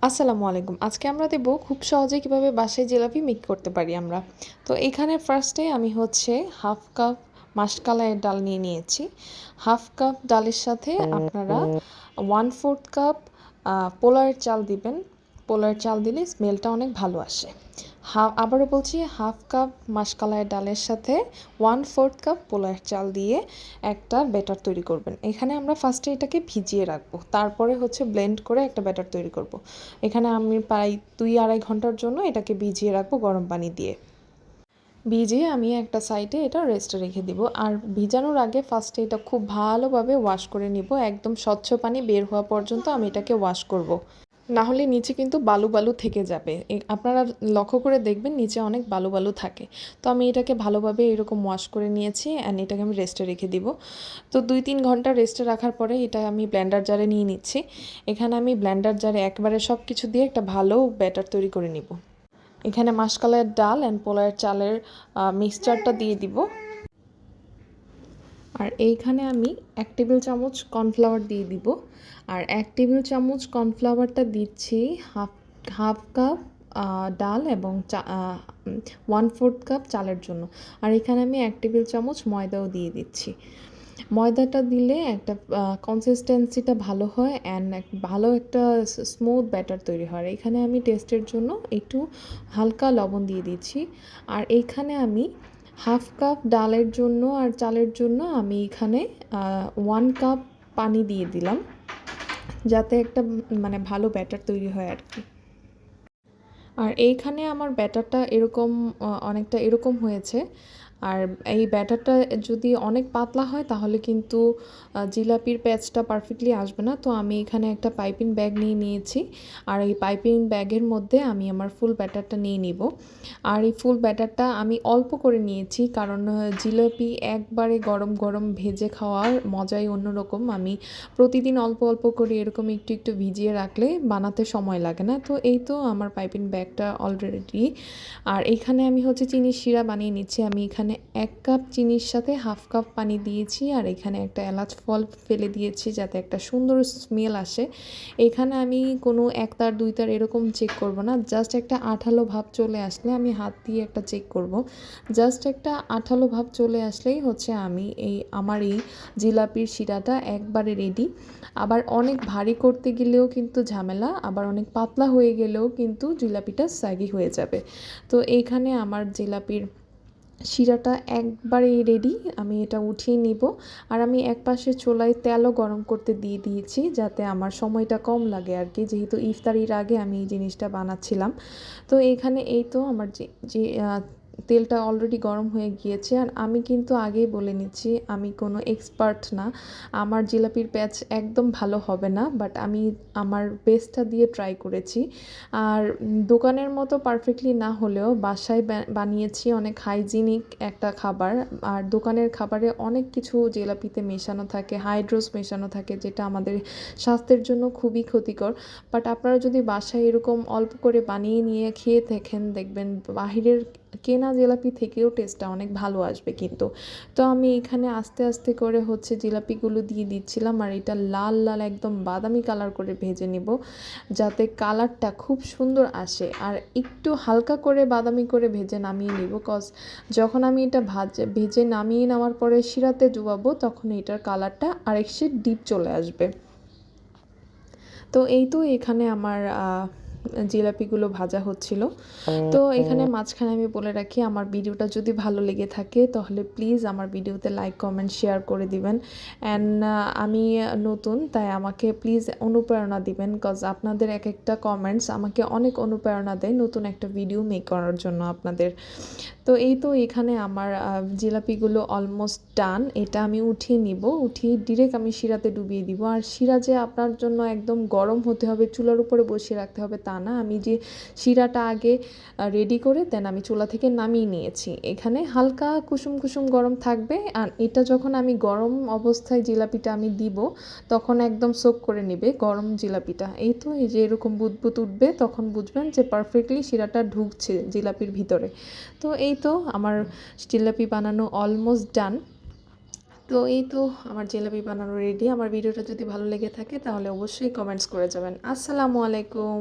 আসসালামু আলাইকুম। আজকে আমরা দেব খুব সহজে কিভাবে বাসায় জিলাপি মেক করতে পারি আমরা। তো এখানে ফার্স্টে আমি হচ্ছে 1/2 কাপ মাসকলাইয়ের ডাল নিয়ে নিয়েছি। 1/2 কাপ ডালের সাথে আপনারা 1/4 কাপ পোলাওয়ের চাল দিবেন। পোলাওয়ের চাল দিলে স্মেলটা অনেক ভালো আসে। আবারও বলছি 1/2 কাপ মাসকলাইয়ের ডালের সাথে 1/4 কাপ পোলাওয়ের চাল দিয়ে একটা ব্যাটার তৈরি করবেন। এখানে আমরা ফার্স্টে এটাকে ভিজিয়ে রাখবো, তারপরে হচ্ছে ব্লেন্ড করে একটা ব্যাটার তৈরি করব। এখানে আমি প্রায় 2-2.5 ঘন্টার জন্য এটাকে ভিজিয়ে রাখবো গরম পানি দিয়ে। ভিজিয়ে আমি একটা সাইডে এটা রেস্টে রেখে দিব। আর ভিজানোর আগে ফার্স্টে এটা খুব ভালোভাবে ওয়াশ করে নিব, একদম স্বচ্ছ পানি বের হওয়া পর্যন্ত আমি এটাকে ওয়াশ করব। না হলে নিচে কিন্তু বালু বালু থেকে যাবে। আপনারা লক্ষ্য করে দেখবেন নিচে অনেক বালু বালু থাকে। তো আমি এটাকে ভালোভাবে এরকম ওয়াশ করে নিয়েছি অ্যান্ড এটাকে আমি রেস্টে রেখে দিব। তো 2-3 ঘন্টা রেস্টে রাখার পরে এটা আমি ব্লেন্ডার জারে নিয়ে নিচ্ছি। এখানে আমি ব্লেন্ডার জারে একবারে সব কিছু দিয়ে একটা ভালো ব্যাটার তৈরি করে নিব। এখানে মাসকলাইয়ের ডাল অ্যান্ড পোলাওয়ের চালের মিক্সচারটা দিয়ে দিব। আর এইখানে আমি 1 টেবিল চামচ কর্নফ্লাওয়ার দিয়ে দিব। আর 1 টেবিল চামচ কর্নফ্লাওয়ারটা দিচ্ছি হাফ কাপ ডাল এবং 1/4 কাপ চালের জন্য। আর এখানে আমি 1 টেবিল চামচ ময়দাও দিয়ে দিচ্ছি। ময়দাটা দিলে একটা কনসিস্টেন্সিটা ভালো হয় অ্যান্ড ভালো একটা স্মুথ ব্যাটার তৈরি হয়। এখানে আমি টেস্টের জন্য একটু হালকা লবণ দিয়ে দিচ্ছি। আর এইখানে আমি 1/2 কাপ ডালের জন্য আর চালের জন্য আমি এখানে 1 কাপ পানি দিয়ে দিলাম, যাতে একটা মানে ভালো ব্যাটার তৈরি হয় আর কি। আর এইখানে আমার ব্যাটারটা এরকম অনেকটা এরকম হয়েছে। আর এই ব্যাটারটা যদি অনেক পাতলা হয় তাহলে কিন্তু জিলাপির প্যাচটা পারফেক্টলি আসবে না। তো আমি এখানে একটা পাইপিং ব্যাগ নিয়ে নিয়েছি। আর এই পাইপিং ব্যাগের মধ্যে আমি আমার ফুল ব্যাটারটা নিয়ে নিব। আর এই ফুল ব্যাটারটা আমি অল্প করে নিয়েছি, কারণ জিলাপি একবারে গরম গরম ভেজে খাওয়ার মজাই অন্যরকম। আমি প্রতিদিন অল্প অল্প করে এরকম একটু একটু ভিজিয়ে রাখলে বানাতে সময় লাগে না। তো এই তো আমার পাইপিং ব্যাগটা অলরেডি। আর এখানে আমি হচ্ছে চিনির শিরা বানিয়ে নিচ্ছি। আমি এখানে 1 কাপ চিনির সাথে 1/2 কাপ পানি দিয়েছি। আর এখানে একটা এলাচ ফল ফেলে দিয়েছি যাতে একটা সুন্দর স্মেল আসে। এখানে আমি কোনো 1 তার 2 তার এরকম চেক করব না, জাস্ট একটা আঠালো ভাব চলে আসলে আমি হাত দিয়ে একটা চেক করব। জাস্ট একটা আঠালো ভাব চলে আসলেই হচ্ছে আমি আমার এই জিলাপির শিরাটা একবারে রেডি। আবার অনেক ভারী করতে গেলেও কিন্তু ঝামেলা, আবার অনেক পাতলা হয়ে গেলেও কিন্তু জিলাপিটা স্যাগি হয়ে যাবে। তো এইখানে আমার জিলাপির শিরাটা একবারেই রেডি। আমি এটা উঠিয়ে নিব। আর আমি একপাশে চুলায় তেলও গরম করতে দিয়ে দিয়েছি, যাতে আমার সময়টা কম লাগে আর কি, যেহেতু ইফতারির আগে আমি এই জিনিসটা বানাচ্ছিলাম। তো এইখানে এই তো আমার যে যে তেলটা অলরেডি গরম হয়ে গিয়েছে। আর আমি কিন্তু আগেই বলে নিচ্ছি, আমি কোনো এক্সপার্ট না। আমার জিলাপির প্যাচ একদম ভালো হবে না, বাট আমি আমার বেস্টটা দিয়ে ট্রাই করেছি। আর দোকানের মতো পারফেক্টলি না হলেও বাসায় বানিয়েছি অনেক হাইজিনিক একটা খাবার। আর দোকানের খাবারে অনেক কিছু জিলাপিতে মেশানো থাকে, হাইড্রোস মেশানো থাকে, যেটা আমাদের স্বাস্থ্যের জন্য খুবই ক্ষতিকর। বাট আপনারা যদি বাসায় এরকম অল্প করে বানিয়ে নিয়ে খেয়ে থাকেন, দেখবেন বাহিরের কেনা জিলাপি থেকেও টেস্টটা অনেক ভালো আসবে কিন্তু। তো আমি এখানে আস্তে আস্তে করে হচ্ছে জিলাপিগুলো দিয়ে দিচ্ছিলাম। আর এটা লাল লাল একদম বাদামি কালার করে ভেজে নিব, যাতে কালারটা খুব সুন্দর আসে। আর একটু হালকা করে বাদামি করে ভেজে নামিয়ে নিব, কজ যখন আমি এটা ভেজে নামিয়ে নেওয়ার পরে শিরাতে ডুবাবো তখন এটার কালারটা আরেক শেড ডিপ চলে আসবে। তো এই তো এখানে আমার জিলাপিগুলো ভাজা হচ্ছিল। তো এখানে মাঝখানে আমি বলে রাখি, আমার ভিডিওটা যদি ভালো লেগে থাকে তাহলে প্লিজ আমার ভিডিওতে লাইক কমেন্ট শেয়ার করে দিবেন। অ্যান্ড আমি নতুন, তাই আমাকে প্লিজ অনুপ্রেরণা দিবেন, কজ আপনাদের এক একটা কমেন্টস আমাকে অনেক অনুপ্রেরণা দেয় নতুন একটা ভিডিও মেক করার জন্য আপনাদের। তো এই তো এখানে আমার জিলাপিগুলো অলমোস্ট ডান। এটা আমি উঠিয়ে নিব, উঠিয়ে ডিরেক্ট আমি শিরাতে ডুবিয়ে দিব। আর শিরা যে আপনার জন্য একদম গরম হতে হবে, চুলার উপরে বসিয়ে রাখতে হবে তা না। আমি যে শিরাটা আগে রেডি করে দেন আমি চুলা থেকে নামিয়ে নিয়েছি। এখানে হালকা কুসুম কুসুম গরম থাকবে। আর এটা যখন আমি গরম অবস্থায় জিলাপিটা আমি দিব, তখন একদম সোক করে নেবে গরম জিলাপিটা। এই তো এই যে এরকম বুদবুদ উঠবে, তখন বুঝবেন যে পারফেক্টলি শিরাটা ঢুকছে জিলাপির ভিতরে। তো এই তো আমার জিলাপি বানানো অলমোস্ট ডান। তো এই তো আমার জিলাপি বানানো রেডি। আমার ভিডিওটা যদি ভালো লেগে থাকে তাহলে অবশ্যই কমেন্টস করে যাবেন। আসসালামু আলাইকুম।